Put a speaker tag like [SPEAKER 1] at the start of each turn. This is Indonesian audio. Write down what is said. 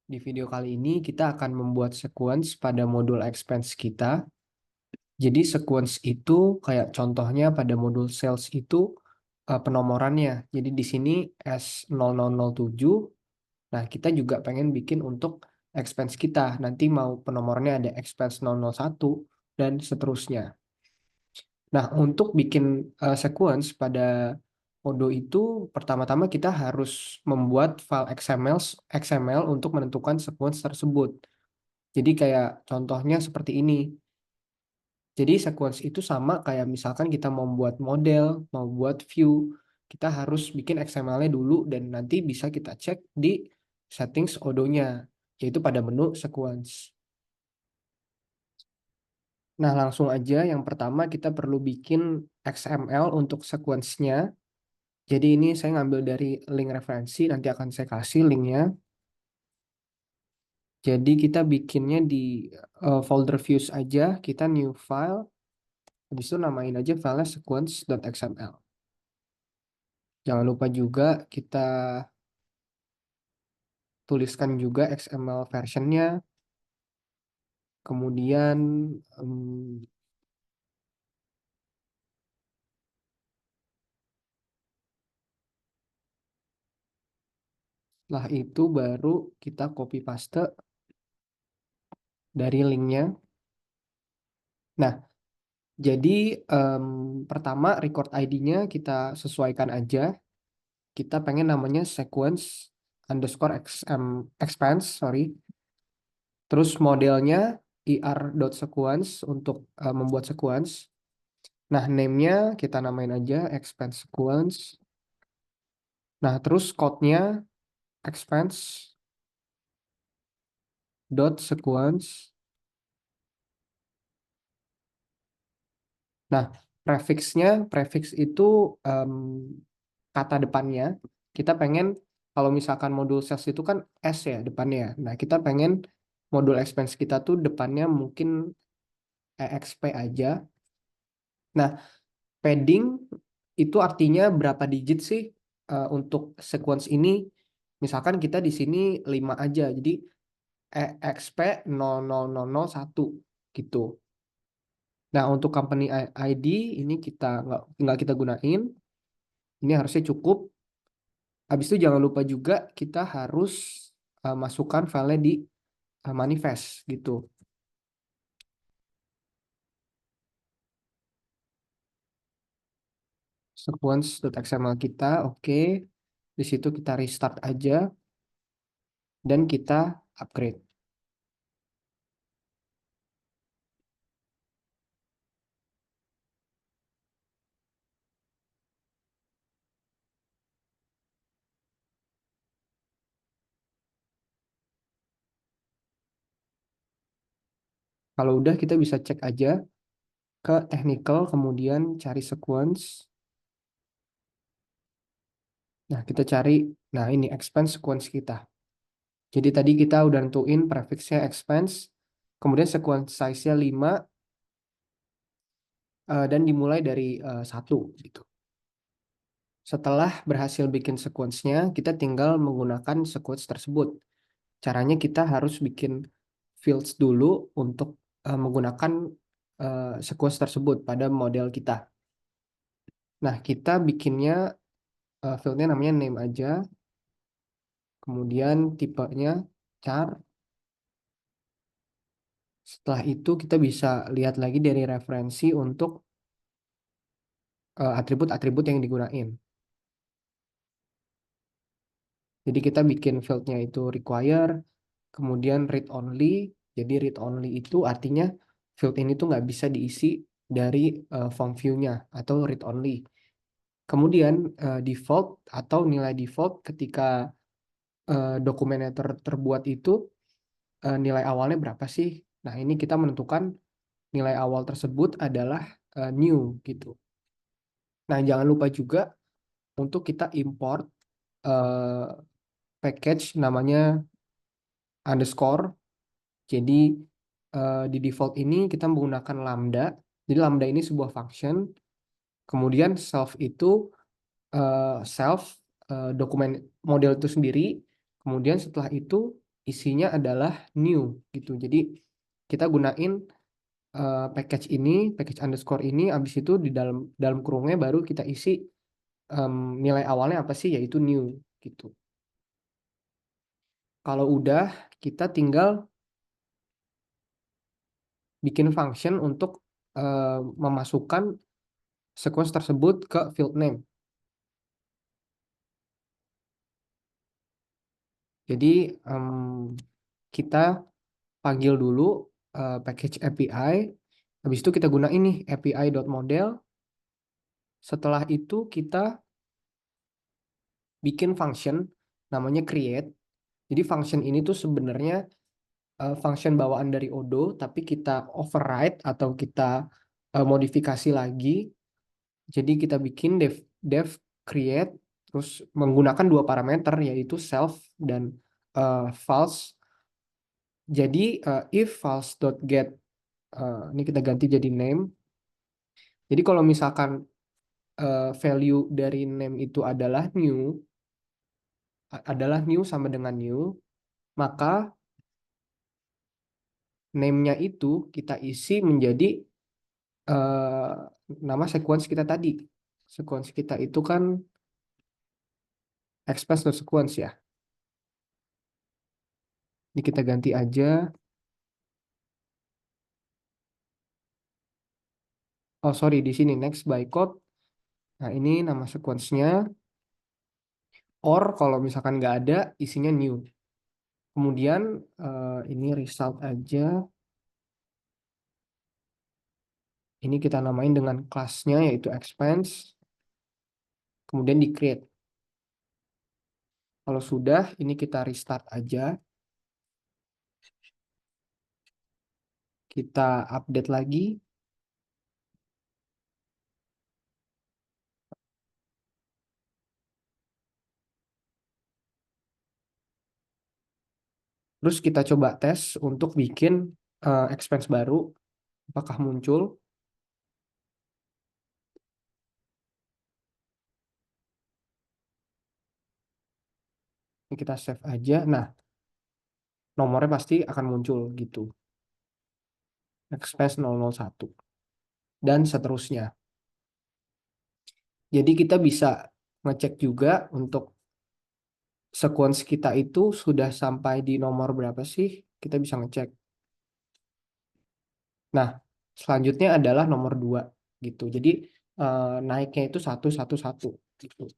[SPEAKER 1] Di video kali ini kita akan membuat sequence pada modul expense kita. Jadi sequence itu kayak contohnya pada modul sales itu penomorannya. Jadi di sini S0007. Nah, kita juga pengen bikin untuk expense kita. Nanti mau penomorannya ada expense 001 dan seterusnya. Nah, untuk bikin sequence pada modul itu pertama-tama kita harus membuat file XML untuk menentukan sequence tersebut. Jadi kayak contohnya seperti ini. Jadi sequence itu sama kayak misalkan kita mau buat model, mau buat view, kita harus bikin XML-nya dulu dan nanti bisa kita cek di settings Odoo-nya, yaitu pada menu sequence. Nah, langsung aja yang pertama kita perlu bikin XML untuk sequence-nya. Jadi ini saya ngambil dari link referensi, nanti akan saya kasih linknya. Jadi kita bikinnya di folder views aja, kita new file. Habis itu namain aja filenya sequence.xml. Jangan lupa juga kita tuliskan juga XML versionnya. Kemudian setelah itu baru kita copy paste dari linknya. Nah, jadi pertama record ID-nya kita sesuaikan aja. Kita pengen namanya sequence underscore expense, sorry. Terus modelnya ir.sequence untuk membuat sequence. Nah, name-nya kita namain aja expense sequence. Nah, terus code-nya expense dot sequence. Nah, prefix itu kata depannya. Kita pengen kalau misalkan modul sales itu kan S ya depannya. Nah, kita pengen modul expense kita tuh depannya mungkin EXP aja. Nah, padding itu artinya berapa digit sih untuk sequence ini? Misalkan kita di sini 5 aja. Jadi EXP 00001 gitu. Nah, untuk company ID ini kita nggak kita gunain. Ini harusnya cukup. Habis itu jangan lupa juga kita harus masukkan file di manifest gitu. Sequence.xml kita, oke. Di situ kita restart aja dan kita upgrade. Kalau udah kita bisa cek aja ke technical, kemudian cari sequence. Nah, kita cari, nah ini expense sequence kita. Jadi tadi kita udah nentuin prefixnya expense, kemudian sequence size-nya 5, dan dimulai dari 1 gitu. Setelah berhasil bikin sequence-nya, kita tinggal menggunakan sequence tersebut. Caranya kita harus bikin fields dulu untuk menggunakan sequence tersebut pada model kita. Nah, kita bikinnya fieldnya namanya name aja, kemudian tipenya char. Setelah itu kita bisa lihat lagi dari referensi untuk atribut-atribut yang digunain. Jadi kita bikin fieldnya itu require, kemudian read only. Jadi read only itu artinya field ini tuh nggak bisa diisi dari form view-nya atau read only. Kemudian default atau nilai default ketika dokumennya terbuat itu nilai awalnya berapa sih? Nah, ini kita menentukan nilai awal tersebut adalah new gitu. Nah, jangan lupa juga untuk kita import eh, package namanya underscore. Jadi di default ini kita menggunakan lambda. Jadi lambda ini sebuah function. Kemudian self itu self dokumen model itu sendiri. Kemudian setelah itu isinya adalah new gitu. Jadi kita gunain package ini, package underscore ini, habis itu di dalam kurungnya baru kita isi nilai awalnya apa sih, yaitu new gitu. Kalau udah, kita tinggal bikin function untuk memasukkan sequence tersebut ke field name. Jadi kita panggil dulu package API, habis itu kita gunain nih API.model. Setelah itu kita bikin function namanya create. Jadi function ini tuh sebenarnya function bawaan dari Odoo, tapi kita override atau kita modifikasi lagi. Jadi kita bikin dev create, terus menggunakan dua parameter yaitu self dan false. Jadi if false.get, ini kita ganti jadi name. Jadi kalau misalkan value dari name itu adalah new sama dengan new, maka name-nya itu kita isi menjadi eh, nama sequence kita tadi. Sequence kita itu kan expense.sequence ya. Ini kita ganti aja. Oh sorry, di sini next by code. Nah ini nama sequence-nya. Or kalau misalkan nggak ada, isinya new. Kemudian ini result aja. Ini kita namain dengan kelasnya yaitu expense. Kemudian di create. Kalau sudah, ini kita restart aja. Kita update lagi. Terus kita coba tes untuk bikin expense baru. Apakah muncul? Ini kita save aja. Nah, nomornya pasti akan muncul gitu. Expense 001. Dan seterusnya. Jadi kita bisa ngecek juga untuk sequence kita itu sudah sampai di nomor berapa sih? Kita bisa ngecek. Nah, selanjutnya adalah nomor 2 gitu. Jadi naiknya itu 111 gitu.